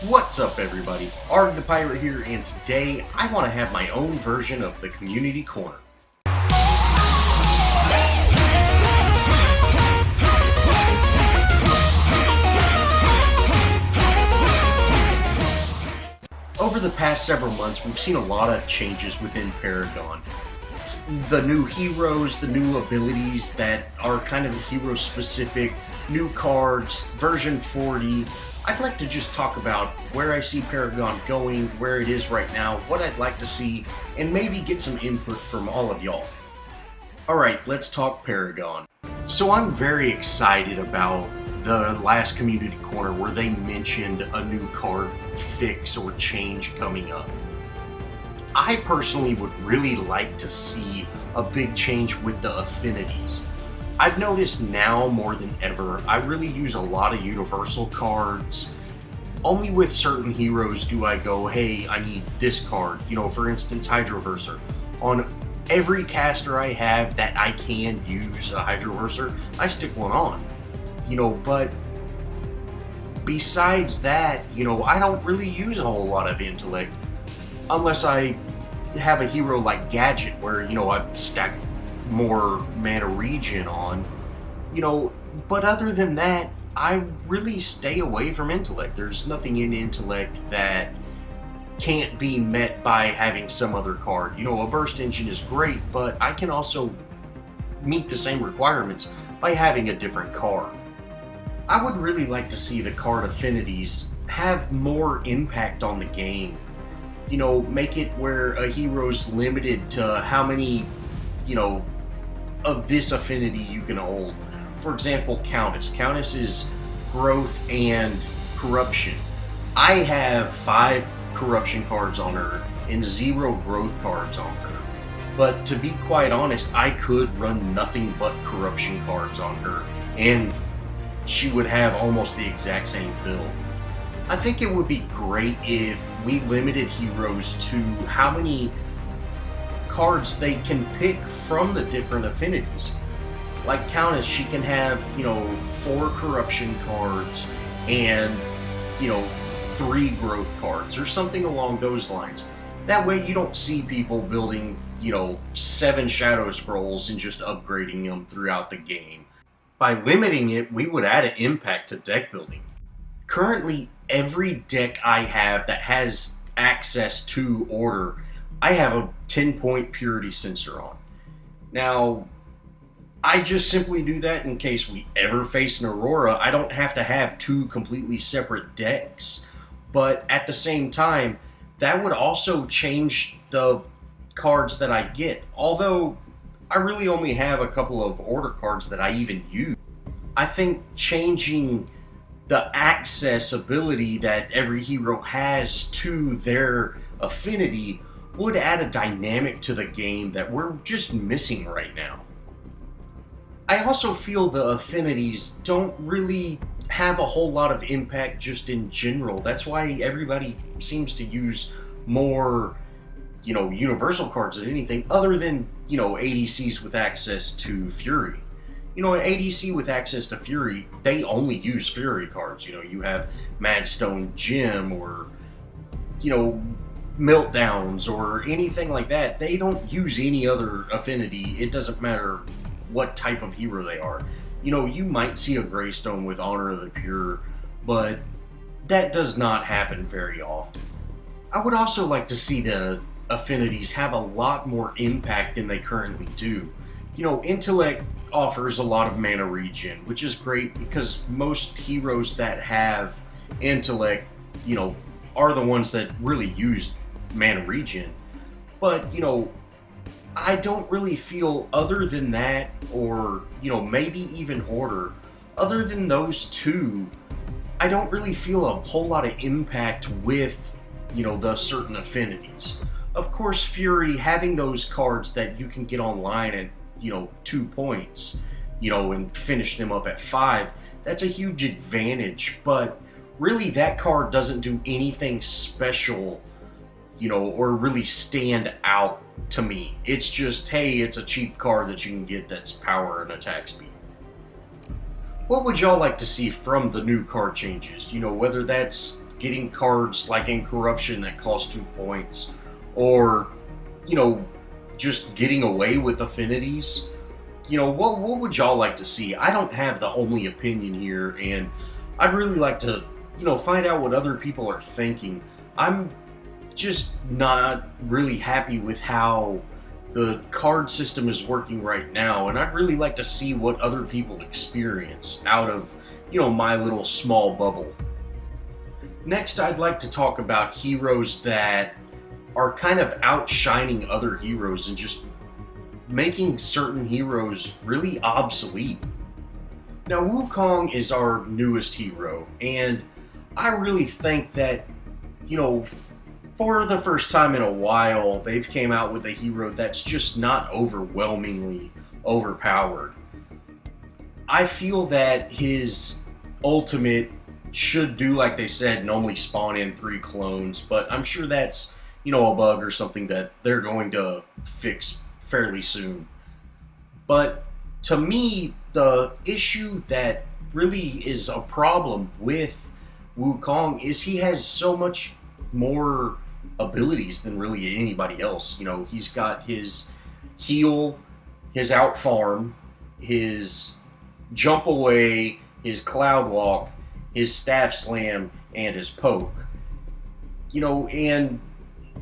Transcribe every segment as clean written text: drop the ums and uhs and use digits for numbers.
What's up everybody, Arrg the Pirate here, and today I want to have my own version of the Community Corner. Over the past several months, we've seen a lot of changes within Paragon. The new heroes, the new abilities that are kind of hero specific, new cards, version 40. I'd like to just talk about where I see Paragon going, where it is right now, what I'd like to see, and maybe get some input from all of y'all. Alright, let's talk Paragon. So I'm very excited about the last Community Corner where they mentioned a new card fix or change coming up. I personally would really like to see a big change with the Affinities. I've noticed now more than ever, I really use a lot of universal cards. Only with certain heroes do I go, hey, I need this card. You know, for instance, Hydroverser. On every caster I have that I can use a Hydroverser, I stick one on. You know, but besides that, you know, I don't really use a whole lot of intellect. Unless I have a hero like Gadget, where, you know, I stack more mana regen on, you know, but other than that, I really stay away from intellect. There's nothing in intellect that can't be met by having some other card. You know, a burst engine is great, but I can also meet the same requirements by having a different card. I would really like to see the card Affinities have more impact on the game. You know, make it where a hero's limited to how many, you know, of this affinity you can hold. For example, Countess. Countess is growth and corruption. I have 5 corruption cards on her and 0 growth cards on her. But to be quite honest, I could run nothing but corruption cards on her, and she would have almost the exact same build. I think it would be great if we limited heroes to how many cards they can pick from the different affinities. Like Countess, she can have, you know, 4 corruption cards and, you know, 3 growth cards or something along those lines. That way you don't see people building, you know, 7 Shadow Scrolls and just upgrading them throughout the game. By limiting it, we would add an impact to deck building. Currently, every deck I have that has access to Order, I have a 10-point purity sensor on. Now, I just simply do that in case we ever face an Aurora. I don't have to have 2 completely separate decks. But at the same time, that would also change the cards that I get. Although, I really only have a couple of Order cards that I even use. I think changing the access ability that every hero has to their affinity would add a dynamic to the game that we're just missing right now. I also feel the affinities don't really have a whole lot of impact just in general. That's why everybody seems to use more, you know, universal cards than anything, other than, you know, ADCs with access to Fury. You know, an ADC with access to Fury, they only use Fury cards. You know, you have Madstone Gem or, you know, Meltdowns or anything like that. They don't use any other affinity. It doesn't matter what type of hero they are. You know, you might see a Greystone with Honor of the Pure, but that does not happen very often. I would also like to see the affinities have a lot more impact than they currently do. You know, Intellect offers a lot of mana regen, which is great because most heroes that have Intellect, you know, are the ones that really use mana regen. But, you know, I don't really feel, other than that, or, you know, maybe even Order, other than those 2, I don't really feel a whole lot of impact with, you know, the certain affinities. Of course, Fury, having those cards that you can get online at, you know, 2 points, you know, and finish them up at 5, that's a huge advantage, but really that card doesn't do anything special, you know, or really stand out to me. It's just, hey, it's a cheap card that you can get that's power and attack speed. What would y'all like to see from the new card changes? You know, whether that's getting cards like in Corruption that cost 2 points, or, you know, just getting away with Affinities. You know, what would y'all like to see? I don't have the only opinion here, and I'd really like to, you know, find out what other people are thinking. I'm just not really happy with how the card system is working right now, and I'd really like to see what other people experience out of, you know, my little small bubble. Next, I'd like to talk about heroes that are kind of outshining other heroes and just making certain heroes really obsolete. Now, Wukong is our newest hero, and I really think that, you know, for the first time in a while, they've came out with a hero that's just not overwhelmingly overpowered. I feel that his ultimate should do like they said and only spawn in 3 clones, but I'm sure that's, you know, a bug or something that they're going to fix fairly soon. But to me, the issue that really is a problem with Wukong is he has so much more abilities than really anybody else. You know, he's got his heal, his out farm, his jump away, his cloud walk, his staff slam, and his poke. You know, and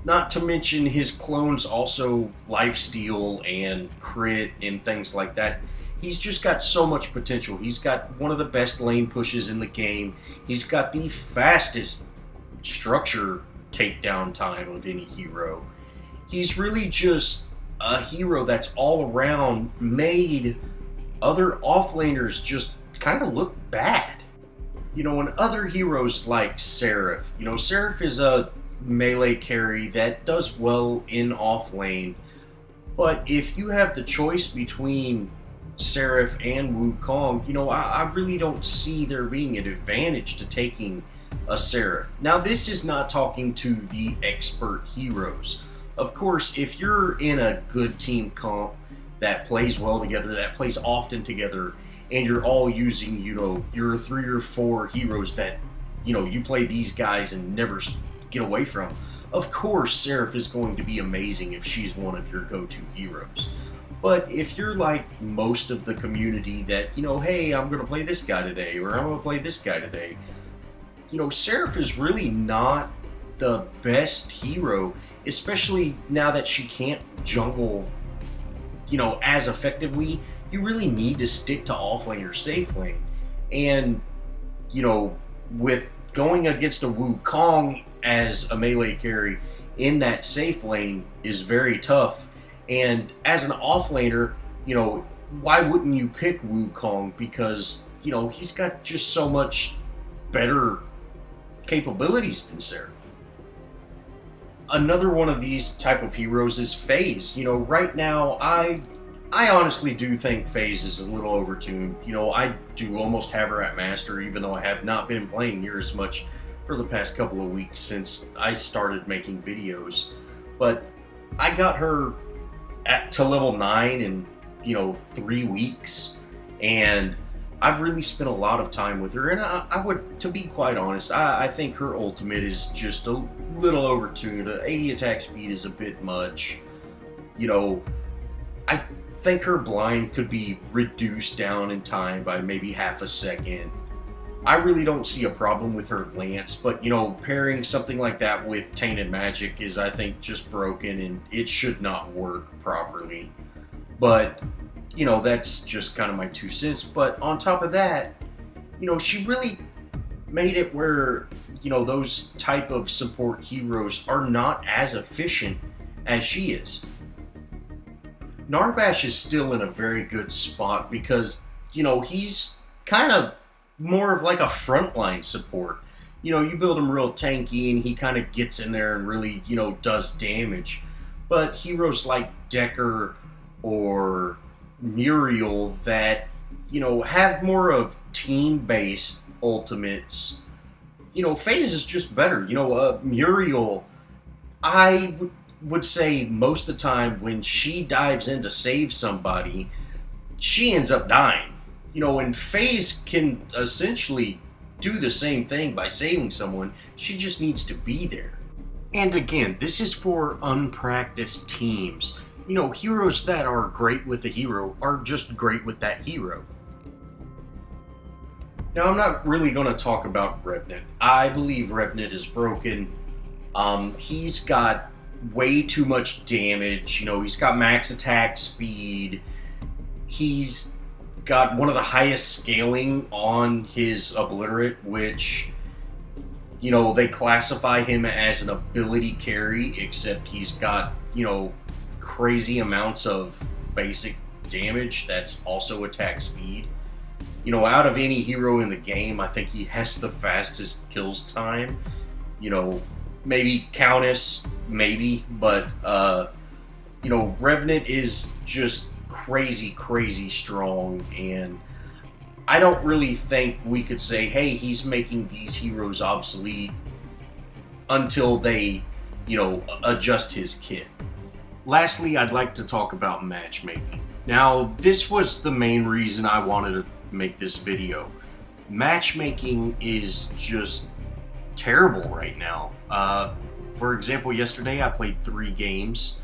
not to mention his clones also lifesteal and crit and things like that. He's just got so much potential. He's got one of the best lane pushes in the game. He's got the fastest structure takedown time of any hero. He's really just a hero that's all around made other offlaners just kind of look bad. You know, and other heroes like Seraph. You know, Seraph is a melee carry that does well in off lane, but if you have the choice between Seraph and Wukong, you know, I really don't see there being an advantage to taking a Seraph. Now, this is not talking to the expert heroes. Of course, if you're in a good team comp that plays well together, that plays often together, and you're all using, you know, your 3 or 4 heroes that, you know, you play these guys and never get away from, of course Seraph is going to be amazing if she's one of your go-to heroes. But if you're like most of the community that, you know, hey, I'm going to play this guy today, or I'm going to play this guy today, you know, Seraph is really not the best hero, especially now that she can't jungle, you know, as effectively. You really need to stick to offlane or safe lane. And, you know, with going against a Wukong as a melee carry in that safe lane is very tough. And as an offlaner, you know, why wouldn't you pick Wukong? Because, you know, he's got just so much better capabilities than Seraph. Another one of these type of heroes is FaZe. You know, right now, I honestly do think FaZe is a little overtuned. You know, I do almost have her at Master, even though I have not been playing near as much for the past couple of weeks since I started making videos. But I got her to level 9 in, you know, 3 weeks, and I've really spent a lot of time with her, and I would, to be quite honest, I think her ultimate is just a little overtuned. 80 attack speed is a bit much. You know, I think her blind could be reduced down in time by maybe half a second. I really don't see a problem with her glance, but, you know, pairing something like that with Tainted Magic is, I think, just broken, and it should not work properly. But, you know, that's just kind of my 2 cents. But on top of that, you know, she really made it where, you know, those type of support heroes are not as efficient as she is. Narbash is still in a very good spot because, you know, he's kind of more of like a frontline support. You know, you build him real tanky and he kind of gets in there and really, you know, does damage. But heroes like Decker or Muriel that, you know, have more of team-based ultimates, you know, FaZe is just better. You know, Muriel, I would say most of the time when she dives in to save somebody, she ends up dying. You know, and FaZe can essentially do the same thing by saving someone. She just needs to be there. And again, this is for unpracticed teams. You know, heroes that are great with a hero are just great with that hero. Now, I'm not really going to talk about Revenant. I believe Revenant is broken. He's got way too much damage. You know, he's got max attack speed. He's got one of the highest scaling on his Obliterate, which, you know, they classify him as an ability carry, except he's got, you know, crazy amounts of basic damage that's also attack speed. You know, out of any hero in the game, I think he has the fastest kills time. You know, maybe Countess, maybe, but, you know, Revenant is just crazy strong, and I don't really think we could say, hey, he's making these heroes obsolete until they, you know, adjust his kit. Lastly, I'd like to talk about matchmaking. Now, this was the main reason I wanted to make this video. Matchmaking is just terrible right now. For example, yesterday I played 3 games.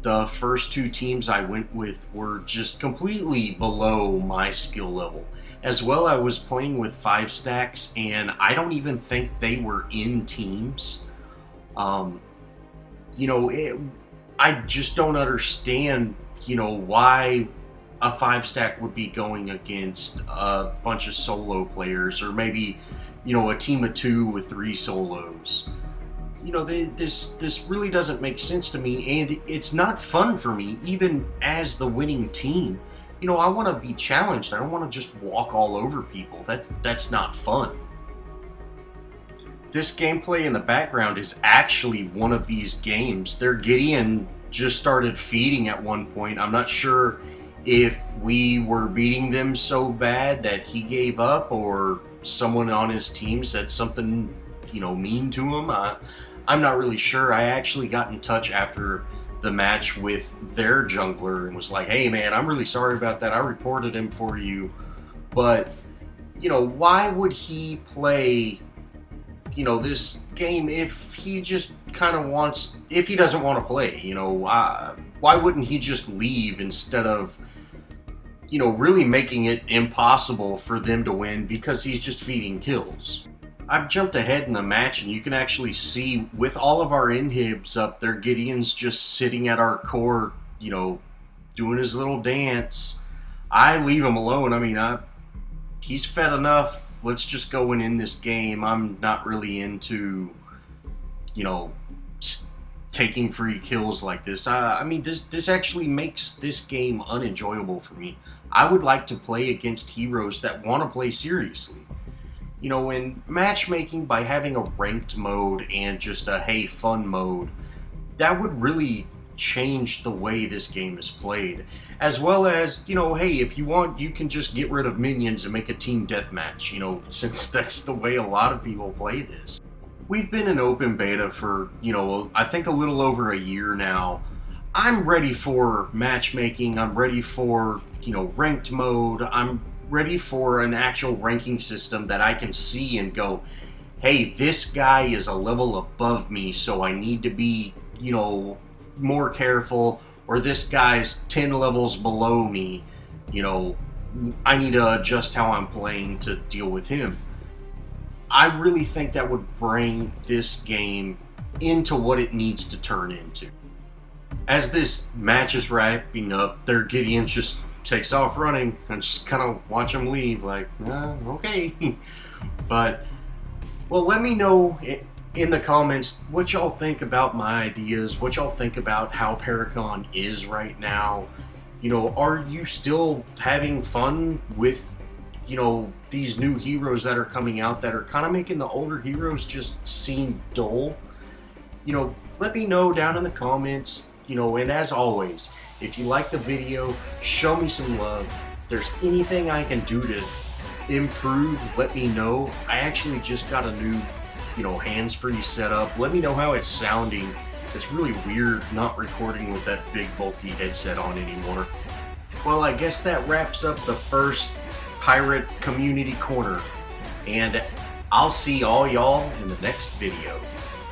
The first 2 teams I went with were just completely below my skill level. As well, I was playing with 5 stacks, and I don't even think they were in teams. You know, I just don't understand, you know, why a 5 stack would be going against a bunch of solo players, or maybe, you know, a team of 2 with 3 solos. You know, this really doesn't make sense to me, and it's not fun for me, even as the winning team. You know, I want to be challenged. I don't want to just walk all over people. That's not fun. This gameplay in the background is actually one of these games. Their Gideon just started feeding at one point. I'm not sure if we were beating them so bad that he gave up, or someone on his team said something, you know, mean to him. I'm not really sure. I actually got in touch after the match with their jungler and was like, hey man, I'm really sorry about that. I reported him for you. But, you know, why would he play, you know, this game if he just kind of wants, if he doesn't want to play, you know, why wouldn't he just leave instead of, you know, really making it impossible for them to win because he's just feeding kills? I've jumped ahead in the match, and you can actually see with all of our inhibs up there, Gideon's just sitting at our core, you know, doing his little dance. I leave him alone. I mean, he's fed enough. Let's just go and end this game. I'm not really into, you know, taking free kills like this. I mean, this actually makes this game unenjoyable for me. I would like to play against heroes that want to play seriously. You know, in matchmaking, by having a ranked mode and just a hey fun mode, that would really change the way this game is played. As well as, you know, hey, if you want, you can just get rid of minions and make a team deathmatch, you know, since that's the way a lot of people play this. We've been in open beta for, you know, I think a little over a year now. I'm ready for matchmaking. I'm ready for, you know, ranked mode. I'm ready for an actual ranking system that I can see and go, hey, this guy is a level above me, so I need to be, you know, more careful, or this guy's 10 levels below me, you know, I need to adjust how I'm playing to deal with him. I really think that would bring this game into what it needs to turn into. As this match is wrapping up, their Gideon just takes off running, and just kind of watch him leave, like, okay. But, well, let me know in the comments what y'all think about my ideas, what y'all think about how Paragon is right now. You know, are you still having fun with, you know, these new heroes that are coming out that are kind of making the older heroes just seem dull? You know, let me know down in the comments. You know, and as always, if you like the video, show me some love. If there's anything I can do to improve, let me know. I actually just got a new, you know, hands-free setup. Let me know how it's sounding. It's really weird not recording with that big bulky headset on anymore. Well, I guess that wraps up the first Pirate Community Corner. And I'll see all y'all in the next video.